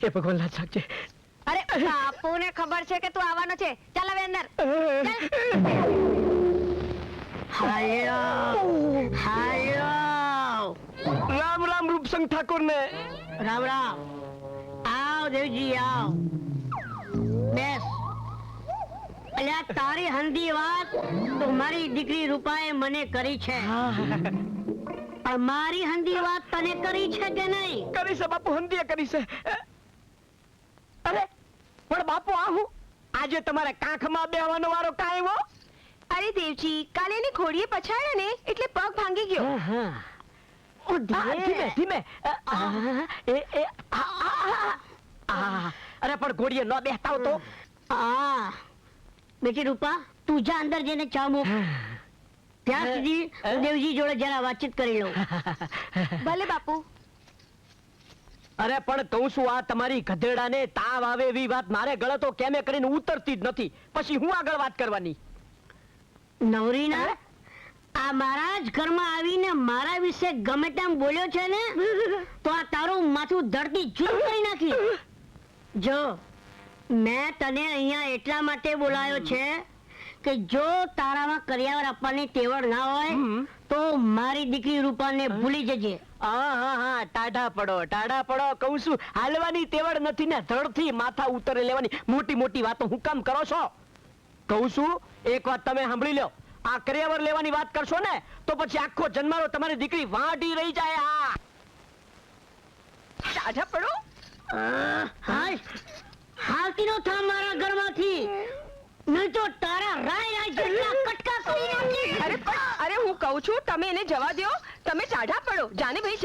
એ ભગવાન લાજ રાખજે. અરે બાપુને ખબર છે કે તું આવવાનો છે. ચાલ હવે અંદર. રામ રામ રૂપસંગ ઠાકોર ને. રામ રામ. આવ દેવજી આવ. બેસ. અલ્યા તારી હંધી વાત તો મારી દીકરી રૂપાએ મને કરી છે. પણ મારી હંધી વાત તને કરી છે કે નહીં? કરી છે બાપુ, હંધીએ કરી છે. અરે પણ બાપુ આ હું આજે તમારે કાંખમાં બેહવાનો વારો કાંઈ હો? અરે દેવજી, કાલે એની ખોડીએ પછાડ્યા ને એટલે પગ ભાંગી ગયો. ધીમે ધીમે. અરે પણ ઘોડીએ ન બેહતા તો. બેટી રૂપા, તું જા અંદર જઈને ચા મૂક. ત્યાં સુધી હું દેવજી જોડે જરા વાતચીત કરી લઉં. ભલે બાપુ. અરે પણ કહું છું, આ તમારી ગધેડાને તાવ આવે એવી વાત મારે ગળે તો કેમે કરીને ઉતરતી જ નથી. પછી હું આગળ વાત કરવાની? નવરીના આ મારા જ ઘરમાં આવીને મારા વિશે ગમે તેમ બોલ્યો છે ને, તો આ તારું માથું ધરતી ચૂપ કરી નાખી. જો મેં તને અહીંયા એટલા માટે બોલાયો છે કે જો તારામાં કરિયાવર આપવાની તેવડ ના હોય તો મારી દીકરી રૂપાને ભૂલી જજે. હા ટાઢા પડો. કહું છું, હાલવાની તેવડ નથી ને ધડથી માથા ઉતરે લેવાની મોટી મોટી વાતો હું કામ કરો છો? કહું છું, એક વાત તમે સાંભળી લો. આ કરિયાવર લેવાની વાત કરશો ને તો પછી આખો જન્મારો તમારી દીકરી વાંઢી રહી જાય. ટાઢા પડો. હાલતી નો થા મારા ઘરમાંથી, નહીં તો તારા રાય જેટલા કટકા કરી નાખીશ. અરે હું કહું છું, તમે એને જવા દો. તમે ટાઢા પડો. જાને ભાઈ